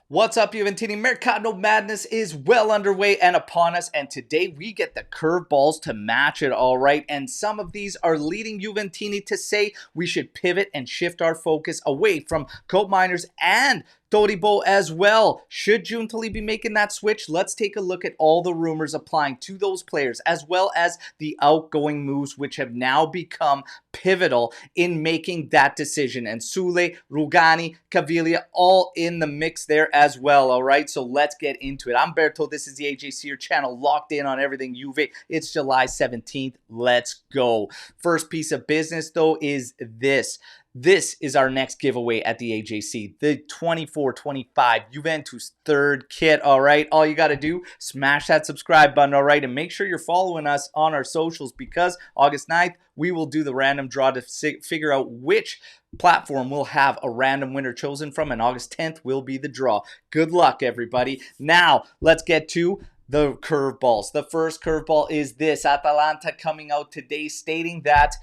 What's up, Juventini? Mercato Madness is well underway and upon us, and today we get the curveballs to match it all right. And some of these are leading Juventini to say we should pivot and shift our focus away from Cope Miners and Toribo as well. Should Giuntoli be making that switch? Let's take a look at all the rumors applying to those players, as well as the outgoing moves which have now become pivotal in making that decision. And Sule, Rugani, Caviglia, all in the mix there as well, all right? So let's get into it. I'm Berto. This is the AJC, your channel locked in on everything Juve. It's July 17th. Let's go. First piece of business, though, is this. This is our next giveaway at the AJC, the 24-25 Juventus third kit, all right? All you got to do, smash that subscribe button, all right? And make sure you're following us on our socials because August 9th, we will do the random draw to figure out which platform will have a random winner chosen from, and August 10th will be the draw. Good luck, everybody. Now, let's get to the curveballs. The first curveball is this. Atalanta coming out today stating that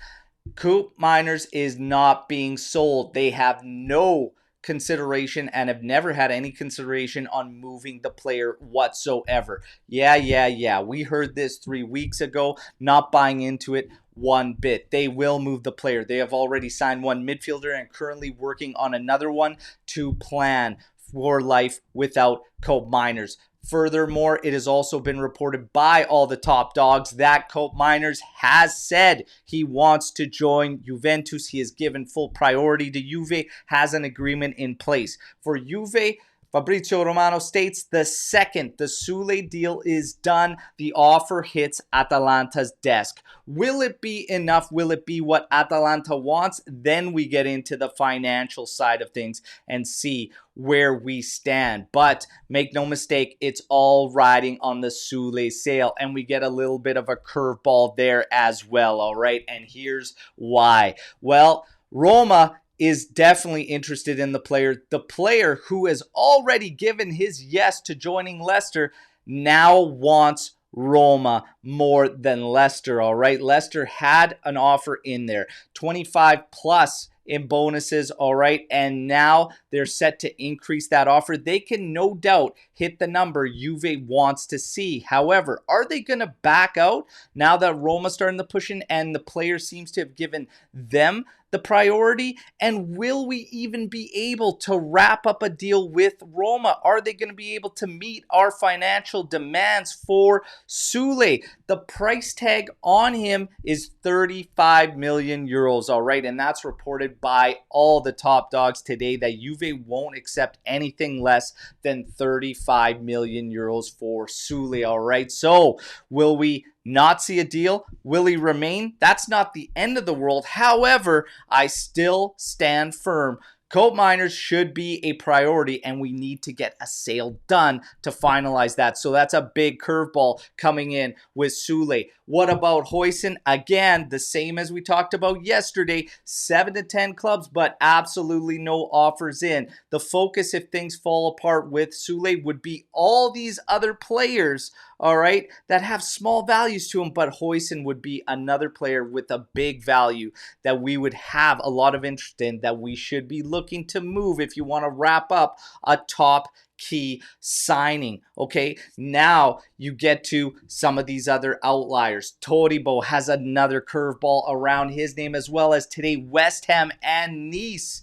Coop Miners is not being sold. They have no consideration and have never had any consideration on moving the player whatsoever. Yeah. We heard this 3 weeks ago. Not buying into it one bit. They will move the player. They have already signed one midfielder and currently working on another one to plan for life without Cope Miners. Furthermore, it has also been reported by all the top dogs that Cope Miners has said he wants to join Juventus. He has given full priority to Juve, has an agreement in place. For Juve, Fabrizio Romano states the second the Sule deal is done, the offer hits Atalanta's desk. Will it be enough? Will it be what Atalanta wants? Then we get into the financial side of things and see where we stand. But make no mistake, it's all riding on the Sule sale, and we get a little bit of a curveball there as well, all right? And here's why. Well, Roma is definitely interested in the player who has already given his yes to joining Leicester now wants Roma more than Leicester, all right? Leicester had an offer in there, 25 plus in bonuses, all right? And now they're set to increase that offer. They can no doubt hit the number Juve wants to see. However, are they going to back out now that Roma's starting to push in and the player seems to have given them the priority? And will we even be able to wrap up a deal with Roma? Are they going to be able to meet our financial demands for Sule? The price tag on him is 35 million euros, all right? And that's reported by all the top dogs today that Juve won't accept anything less than 35 million euros for Sule, all right? So will we not see a deal? Will he remain? That's not the end of the world. However, I still stand firm. Cope Miners should be a priority, and we need to get a sale done to finalize that. So that's a big curveball coming in with Sule. What about Huijsen? Again, the same as we talked about yesterday, 7 to 10 clubs, but absolutely no offers in. The focus, if things fall apart with Sule, would be all these other players, all right, that have small values to them, but Huijsen would be another player with a big value that we would have a lot of interest in, that we should be looking to move if you want to wrap up a top key signing. Okay, now you get to some of these other outliers. Toribo has another curveball around his name, as well as today West Ham and Nice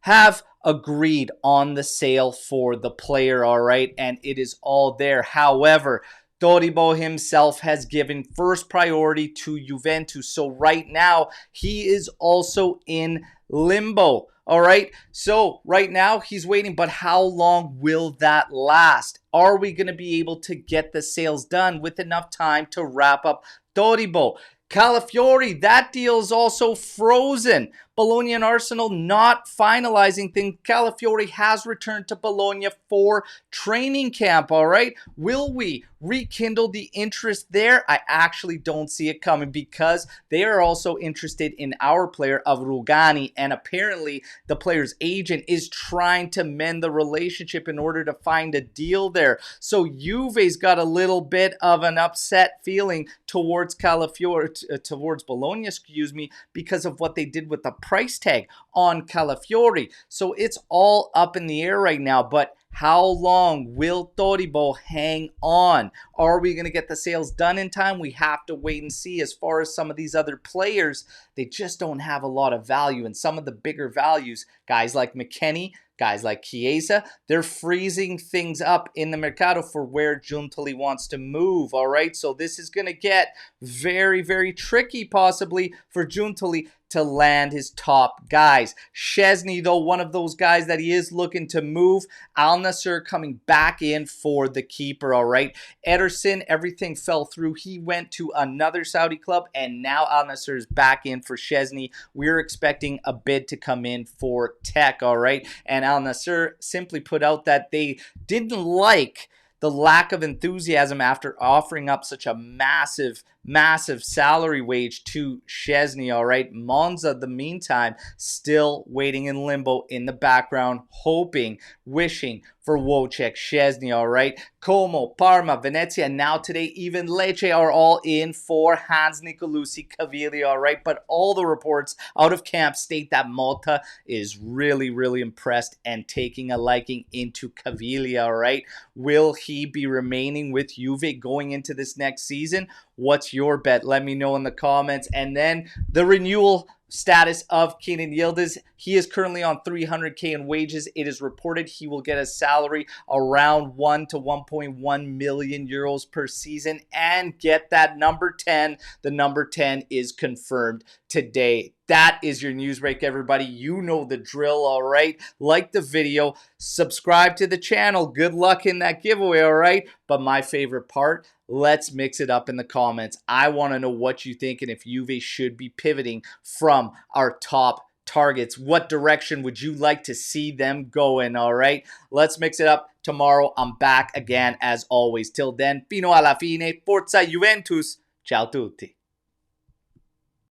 have agreed on the sale for the player, all right, and it is all there. However, Toribo himself has given first priority to Juventus, so right now he is also in limbo. All right, so right now he's waiting, but how long will that last? Are we going to be able to get the sales done with enough time to wrap up Toribo? Calafiori, that deal is also frozen. Bologna and Arsenal not finalizing things. Calafiori has returned to Bologna for training camp, all right? Will we rekindle the interest there? I actually don't see it coming because they are also interested in our player of Rugani, and apparently the player's agent is trying to mend the relationship in order to find a deal there. So Juve's got a little bit of an upset feeling towards Calafiori, towards Bologna, excuse me, because of what they did with the price tag on Calafiori. So it's all up in the air right now, but How long will Toribo hang on? Are we going to get the sales done in time? We have to wait and see. As far as some of these other players, they just don't have a lot of value. And some of the bigger values, guys like McKennie, guys like Chiesa, they're freezing things up in the Mercado for where Giuntoli wants to move, all right? So this is going to get very, very tricky possibly for Giuntoli to land his top guys. Szczesny, though, one of those guys that he is looking to move. Al Nassr coming back in for the keeper, all right? Ederson, everything fell through. He went to another Saudi club, and now Al Nassr is back in for Szczesny. We're expecting a bid to come in for Tech, all right? And Al Nassr simply put out that they didn't like the lack of enthusiasm after offering up such a massive salary wage to Szczesny, all right? Monza, the meantime, still waiting in limbo in the background, hoping, wishing for Wojciech Szczesny, all right? Como, Parma, Venezia, and now today even Lecce are all in for Hans Nicolucci Caviglia, all right? But all the reports out of camp state that Malta is really, really impressed and taking a liking into Caviglia, all right? Will he be remaining with Juve going into this next season? What's your bet? Let me know in the comments. And then the renewal status of Kenan Yildiz. He is currently on 300K in wages. It is reported he will get a salary around 1 to 1.1 million euros per season and get that number 10. The number 10 is confirmed today. That is your news break, everybody. You know the drill, all right? Like the video, subscribe to the channel. Good luck in that giveaway, all right? But my favorite part, let's mix it up in the comments. I want to know what you think and if Juve should be pivoting from our top targets. What direction would you like to see them go in, all right? Let's mix it up. Tomorrow, I'm back again as always. Till then, fino alla fine, forza Juventus. Ciao tutti.